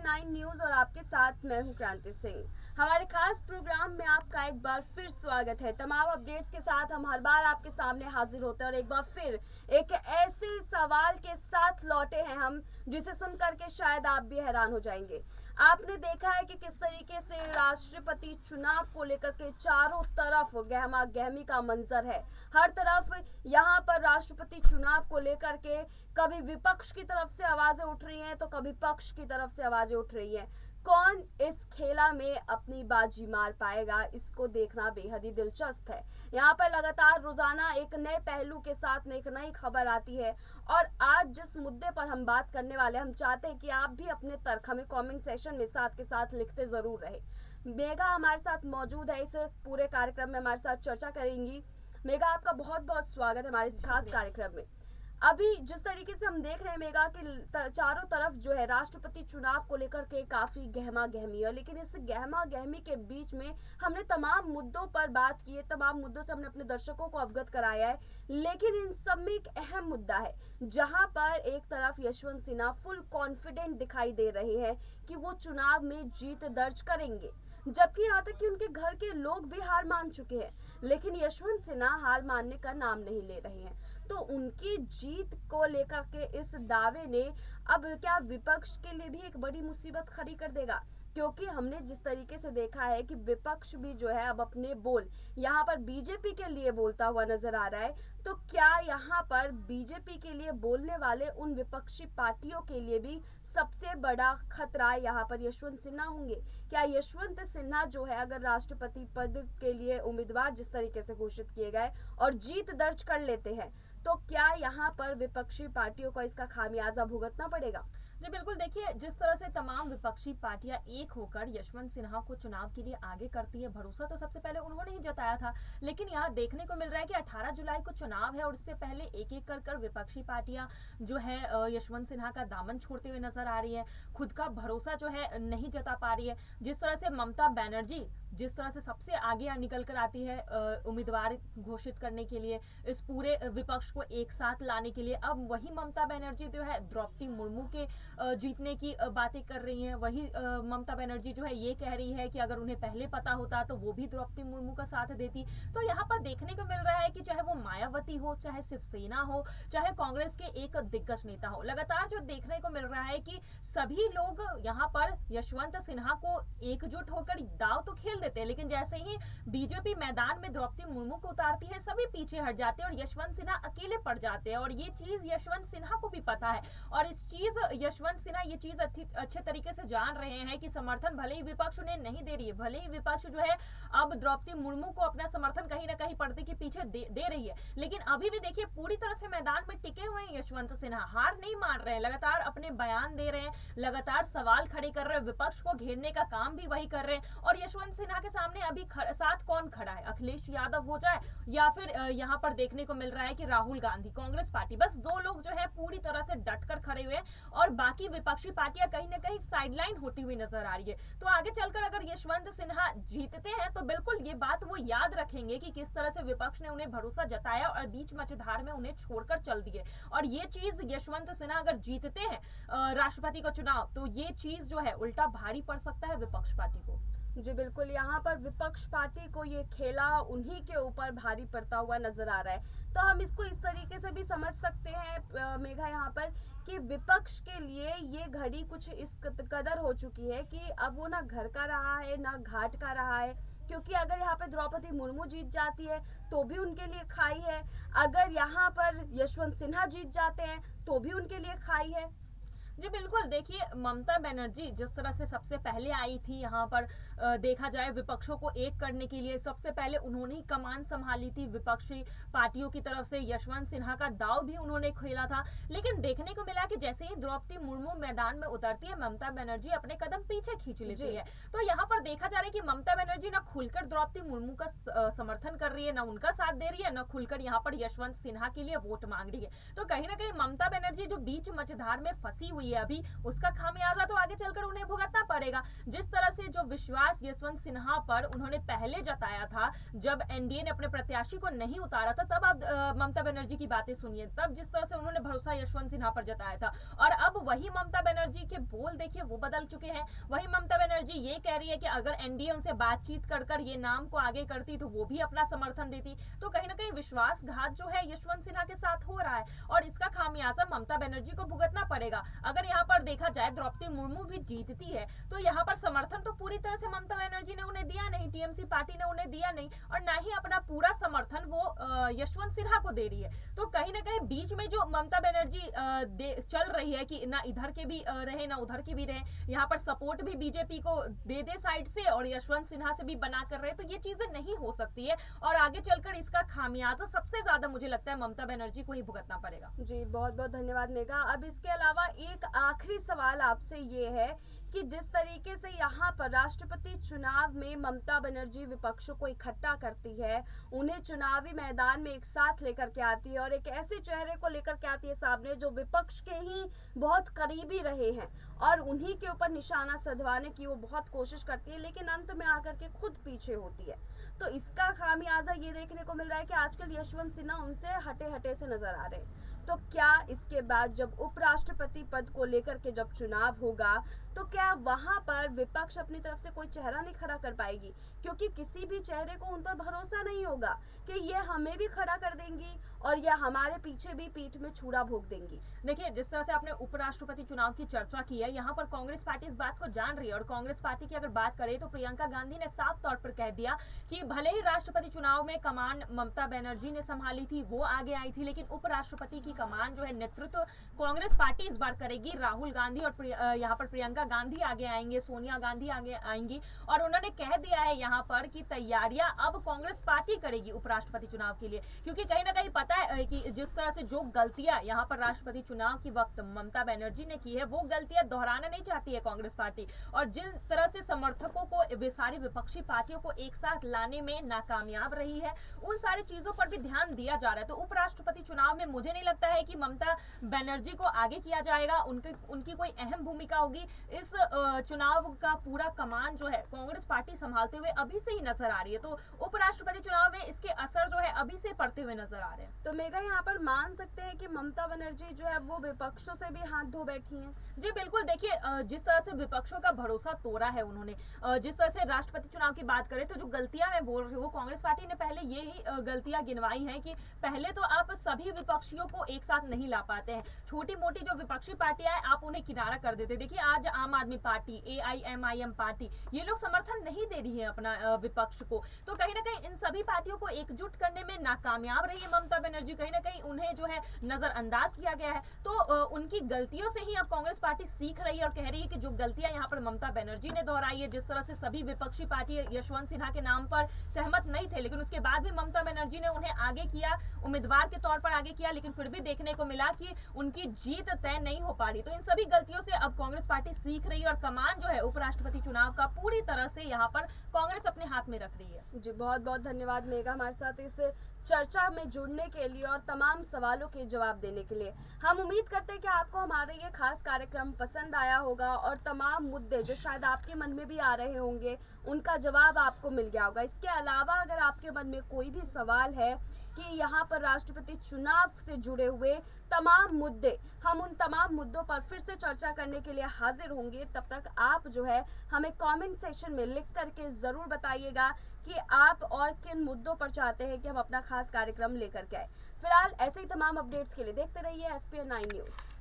9 news और आपके साथ मैं हूं क्रांति सिंह। हमारे खास प्रोग्राम में आपका एक बार फिर स्वागत है। तमाम अपडेट्स के साथ हम हर बार आपके सामने हाजिर होते हैं और एक बार फिर एक ऐसे सवाल के साथ लौटे हैं हम जिसे सुन करके शायद आप भी हैरान हो जाएंगे। आपने देखा है कि किस तरीके से राष्ट्रपति चुनाव को लेकर के चारों तरफ गहमा गहमी का मंजर है। हर तरफ यहाँ पर राष्ट्रपति चुनाव को लेकर के कभी विपक्ष की तरफ से आवाजें उठ रही हैं तो कभी पक्ष की तरफ से आवाजें उठ रही हैं। कौन इस खेला में अपनी बाजी मार पाएगा, इसको देखना बेहद ही दिलचस्प है। यहाँ पर लगातार रोजाना एक नए पहलू के साथ एक नई खबर आती है और आज जिस मुद्दे पर हम बात करने वाले, हम चाहते हैं कि आप भी अपने तर्क हमें कमेंट सेक्शन में साथ के साथ लिखते जरूर रहे। मेघा हमारे साथ मौजूद है, इस पूरे कार्यक्रम में हमारे साथ चर्चा करेंगी। मेघा, आपका बहुत बहुत स्वागत है हमारे इस खास कार्यक्रम में। अभी जिस तरीके से हम देख रहे हैं मेघा कि चारों तरफ जो है राष्ट्रपति चुनाव को लेकर के काफी गहमा गहमी है, लेकिन इस गहमा गहमी के बीच में हमने तमाम मुद्दों पर बात की है, तमाम मुद्दों से हमने अपने दर्शकों को अवगत कराया है। लेकिन इन सब में एक अहम मुद्दा है जहां पर एक तरफ यशवंत सिन्हा फुल कॉन्फिडेंट दिखाई दे रहे हैं कि वो चुनाव में जीत दर्ज करेंगे, जबकि यहाँ तक कि उनके घर के लोग भी हार मान चुके हैं, लेकिन यशवंत सिन्हा हार मानने का नाम नहीं ले रहे हैं। तो उनकी जीत को लेकर के इस दावे ने अब क्या विपक्ष के लिए भी एक बड़ी मुसीबत खड़ी कर देगा, क्योंकि हमने जिस तरीके से देखा है कि विपक्ष भी जो है अब अपने बोल यहाँ पर बीजेपी के लिए बोलता हुआ नजर आ रहा है। तो क्या यहाँ पर बीजेपी के लिए बोलने वाले उन विपक्षी पार्टियों के लिए भी सबसे बड़ा खतरा यहाँ पर यशवंत सिन्हा होंगे? क्या यशवंत सिन्हा जो है अगर राष्ट्रपति पद के लिए उम्मीदवार जिस तरीके से घोषित किए गए और जीत दर्ज कर लेते हैं, तो क्या यहाँ पर विपक्षी पार्टियों को इसका खामियाजा भुगतना पड़ेगा? जी बिल्कुल, देखिए जिस तरह से तमाम विपक्षी पार्टियां एक होकर यशवंत सिन्हा को चुनाव के लिए आगे करती है, भरोसा तो सबसे पहले उन्होंने ही जताया था। लेकिन यहाँ देखने को मिल रहा है कि 18 जुलाई को चुनाव है और इससे पहले एक एक कर विपक्षी पार्टियां जो है यशवंत सिन्हा का दामन छोड़ते हुए नजर आ रही है, खुद का भरोसा जो है नहीं जता पा रही है। जिस तरह से ममता बनर्जी जिस तरह से सबसे आगे निकल कर आती है उम्मीदवार घोषित करने के लिए, इस पूरे विपक्ष को एक साथ लाने के लिए, अब वही ममता बनर्जी जो है द्रौपदी मुर्मू के जीतने की बातें कर रही हैं। वही ममता बनर्जी जो है ये कह रही है कि अगर उन्हें पहले पता होता तो वो भी द्रौपदी मुर्मू का साथ देती। तो यहाँ पर देखने को मिल रहा है कि चाहे वो मायावती हो, चाहे शिवसेना हो, चाहे कांग्रेस के एक दिग्गज नेता हो, लगातार जो देखने को मिल रहा है कि सभी लोग यहाँ पर यशवंत सिन्हा को एकजुट होकर दाव तो खेल देते हैं, लेकिन जैसे ही बीजेपी मैदान में द्रौपदी मुर्मू को उतारती है सभी पीछे हट जाते हैं और यशवंत सिन्हा अकेले पड़ जाते हैं। और ये चीज यशवंत सिन्हा को भी पता है और इस चीज यशवंत सिन्हा ये चीज अच्छे तरीके से जान रहे हैं कि समर्थन भले ही विपक्ष उन्हें नहीं दे रही है, भले ही विपक्ष जो है अब द्रौपदी मुर्मू को अपना समर्थन कहीं ना कहीं पर्दे के पीछे दे रही है, लेकिन अभी भी देखिए पूरी तरह से मैदान में टिके हुए हैं यशवंत सिन्हा, हार नहीं मान रहे हैं, लगातार अपने बयान दे रहे हैं, लगातार सवाल खड़े कर रहे हैं, विपक्ष को घेरने का काम भी वही कर रहे हैं। और यशवंत सिन्हा के सामने अभी साथ कौन खड़ा है, अखिलेश यादव हो जाए या फिर यहाँ पर देखने को मिल रहा है कि राहुल गांधी, कांग्रेस पार्टी, बस दो लोग जो है पूरी तरह से डटकर खड़े हुए हैं और बाकी विपक्षी पार्टियां कहीं ना कहीं साइडलाइन होती हुई नजर आ रही है। तो आगे चलकर अगर यशवंत सिन्हा जीतते हैं तो बिल्कुल ये बात वो याद रखेंगे कि किस तरह से विपक्ष ने उन्हें भरोसा जताया और बीच मझधार में उन्हें छोड़कर चल दिए। और ये चीज यशवंत सिन्हा अगर जीतते हैं राष्ट्रपति का चुनाव, तो ये चीज जो है उल्टा भारी पड़ सकता है विपक्ष पार्टी को। जी बिल्कुल, यहाँ पर विपक्ष पार्टी को ये खेला उन्हीं के ऊपर भारी पड़ता हुआ नजर आ रहा है। तो हम इसको इस तरीके से भी समझ सकते हैं मेघा यहाँ पर कि विपक्ष के लिए ये घड़ी कुछ इस कदर हो चुकी है कि अब वो ना घर का रहा है ना घाट का रहा है, क्योंकि अगर यहाँ पे द्रौपदी मुर्मू जीत जाती है तो भी उनके लिए खाई है, अगर यहाँ पर यशवंत सिन्हा जीत जाते हैं तो भी उनके लिए खाई है। जी बिल्कुल, देखिए ममता बनर्जी जिस तरह से सबसे पहले आई थी यहाँ पर देखा जाए विपक्षों को एक करने के लिए, सबसे पहले उन्होंने ही कमान संभाली थी विपक्षी पार्टियों की तरफ से, यशवंत सिन्हा का दाव भी उन्होंने खेला था। लेकिन देखने को मिला कि जैसे ही द्रौपदी मुर्मू मैदान में उतरती है ममता बनर्जी अपने कदम पीछे खींच लेती है। तो यहाँ पर देखा जा रहा है कि ममता बनर्जी न खुलकर द्रौपदी मुर्मू का समर्थन कर रही है, न उनका साथ दे रही है, न खुलकर यहाँ पर यशवंत सिन्हा के लिए वोट मांग रही है। तो कहीं ना कहीं ममता बनर्जी जो बीच मझधार में फंसी हुई है अभी, उसका खामियाजा तो आगे चलकर उन्हें भुगतना पड़ेगा। जिस तरह से जो विश्वास यशवंत सिन्हा पर उन्होंने पहले जताया था, जब एनडीए ने अपने प्रत्याशी को नहीं उतारा था, तब आप ममता बनर्जी की बातें सुनिए, तब जिस तरह से उन्होंने भरोसा यशवंत सिन्हा पर जताया था, और अब वही ममता बनर्जी के बोल देखिए वो बदल चुके हैं। वही ममता बनर्जी ये कह रही है कि अगर एनडीए उनसे बातचीत कर ये नाम को आगे करती तो वो भी अपना समर्थन देती। तो कहीं ना कहीं विश्वासघात जो है यशवंत सिन्हा के साथ हो रहा है, और इसका खामियाजा ममता बनर्जी को भुगतना पड़ेगा। अगर यहाँ पर देखा जाए द्रौपदी मुर्मू भी जीतती है तो यहाँ पर समर्थन तो पूरी तरह से ममता बनर्जी ने उन्हें दिया नहीं, टीएमसी पार्टी ने उन्हें दिया नहीं, और ना ही अपना पूरा समर्थन वो यशवंत सिन्हा को दे रही है। तो कहीं ना कहीं बीच में जो ममता बनर्जी चल रही है कि ना इधर के भी रहे ना उधर के भी रहे, यहाँ पर सपोर्ट भी बीजेपी को दे साइड से और यशवंत सिन्हा से भी बना कर रहे, तो ये चीजें नहीं हो सकती है, और आगे चलकर इसका खामियाजा सबसे ज्यादा मुझे लगता है ममता बनर्जी को ही भुगतना पड़ेगा। जी बहुत बहुत धन्यवाद मेघा। अब इसके अलावा एक आखिरी सवाल आपसे ये है कि जिस तरीके से यहाँ पर राष्ट्रपति चुनाव में ममता बनर्जी विपक्षों को इकट्ठा करती है, उन्हें चुनावी मैदान में एक साथ लेकर के आती है और एक ऐसे चेहरे को लेकर के आती है सामने जो विपक्ष के ही बहुत करीबी रहे हैं और उन्हीं के ऊपर निशाना साधवाने की वो बहुत कोशिश करती है, लेकिन अंत में आकर के खुद पीछे होती है। तो इसका खामियाजा ये देखने को मिल रहा है कि आजकल यशवंत सिन्हा उनसे हटे से नजर आ रहे हैं। तो क्या इसके बाद जब उपराष्ट्रपति पद को लेकर के जब चुनाव होगा तो क्या वहां पर विपक्ष अपनी तरफ से कोई चेहरा नहीं खड़ा कर पाएगी? क्योंकि किसी भी चेहरे को उन पर भरोसा नहीं होगा कि ये हमें भी खड़ा कर देंगी और ये हमारे पीछे भी पीठ में छुरा भोंक देंगी। देखिए, जिस तरह से आपने उपराष्ट्रपति चुनाव की चर्चा की है, यहाँ पर कांग्रेस पार्टी इस बात को जान रही है, और कांग्रेस पार्टी की अगर बात करें तो प्रियंका गांधी ने साफ तौर पर कह दिया कि भले ही राष्ट्रपति चुनाव में कमान ममता बनर्जी ने संभाली थी, वो आगे आई थी, लेकिन उपराष्ट्रपति की कमान जो है नेतृत्व कांग्रेस पार्टी इस बार करेगी। राहुल गांधी और यहाँ पर प्रियंका गांधी आगे आएंगे, सोनिया गांधी आगे आएंगी, और उन्होंने कह दिया है यहाँ पर कि तैयारियां अब कांग्रेस पार्टी करेगी उपराष्ट्रपति चुनाव के लिए, क्योंकि कहीं ना कहीं पता है कि जिस तरह से जो गलतियां यहाँ पर राष्ट्रपति चुनाव के वक्त ममता बनर्जी ने की है, वो गलतियां दोहराना नहीं चाहती है कांग्रेस पार्टी, और जिस तरह से समर्थकों को सारी विपक्षी पार्टियों को एक साथ लाने में नाकामयाब रही है, उन सारी चीजों पर भी ध्यान दिया जा रहा है। तो उपराष्ट्रपति चुनाव में मुझे नहीं लगता है कि ममता बनर्जी को आगे किया जाएगा, उनकी कोई अहम भूमिका होगी। इस चुनाव का पूरा कमान जो है कांग्रेस पार्टी संभालते हुए अभी से ही नजर आ रही है, तो उपराष्ट्रपति चुनाव में इसके असर जो है अभी से पड़ते हुए नजर आ रहे हैं। तो मेघा, यहाँ पर मान सकते हैं कि ममता बनर्जी जो है वो विपक्षों से भी हाथ धो बैठी हैं? जी बिल्कुल। देखिए, जिस तरह से विपक्षों का भरोसा तोड़ा है उन्होंने, जिस तरह से राष्ट्रपति चुनाव की बात करें तो जो गलतियां मैं बोल रही हूँ, कांग्रेस पार्टी ने पहले यही गलतियां गिनवाई हैं कि पहले तो आप सभी विपक्षियों को एक साथ नहीं ला पाते हैं, छोटी मोटी जो विपक्षी पार्टियां हैं आप उन्हें किनारा कर देते। देखिए, आज आम आदमी पार्टी, AIMIM पार्टी, ये लोग समर्थन नहीं दे रही है अपना विपक्ष को, तो कहीं ना कहीं इन सभी पार्टियों को एकजुट करने में नाकामयाब रही है ममता बनर्जी, कहीं ना कहीं उन्हें जो है नजरअंदाज किया गया है। तो उनकी गलतियों से ही अब कांग्रेस पार्टी सीख रही है और कह रही है कि जो गलतियां यहाँ पर ममता बनर्जी ने दोहराई है, जिस तरह से सभी विपक्षी पार्टी यशवंत सिन्हा के नाम पर सहमत नहीं थे, लेकिन उसके बाद भी ममता बनर्जी ने उन्हें आगे किया, उम्मीदवार के तौर पर आगे किया, लेकिन फिर भी देखने को मिला कि उनकी जीत तय नहीं हो पा रही। तो इन सभी गलतियों से अब कांग्रेस पार्टी सीख रही है और कमान जो है उपराष्ट्रपति चुनाव का पूरी तरह से यहाँ पर कांग्रेस अपने हाथ में रख रही है। जी बहुत बहुत धन्यवाद मेघा हमारे साथ इस चर्चा में जुड़ने के लिए और तमाम सवालों के जवाब देने के लिए। हम उम्मीद करते हैं कि आपको हमारा ये खास कार्यक्रम पसंद आया होगा और तमाम मुद्दे जो शायद आपके मन में भी आ रहे होंगे उनका जवाब आपको मिल गया होगा। इसके अलावा अगर आपके मन में कोई भी सवाल है कि यहाँ पर राष्ट्रपति चुनाव से जुड़े हुए तमाम मुद्दे, हम उन तमाम मुद्दों पर फिर से चर्चा करने के लिए हाजिर होंगे। तब तक आप जो है हमें कमेंट सेक्शन में लिख करके ज़रूर बताइएगा कि आप और किन मुद्दों पर चाहते हैं कि हम अपना खास कार्यक्रम लेकर के आए। फिलहाल ऐसे ही तमाम अपडेट्स के लिए देखते रहिए SPN 9 न्यूज़।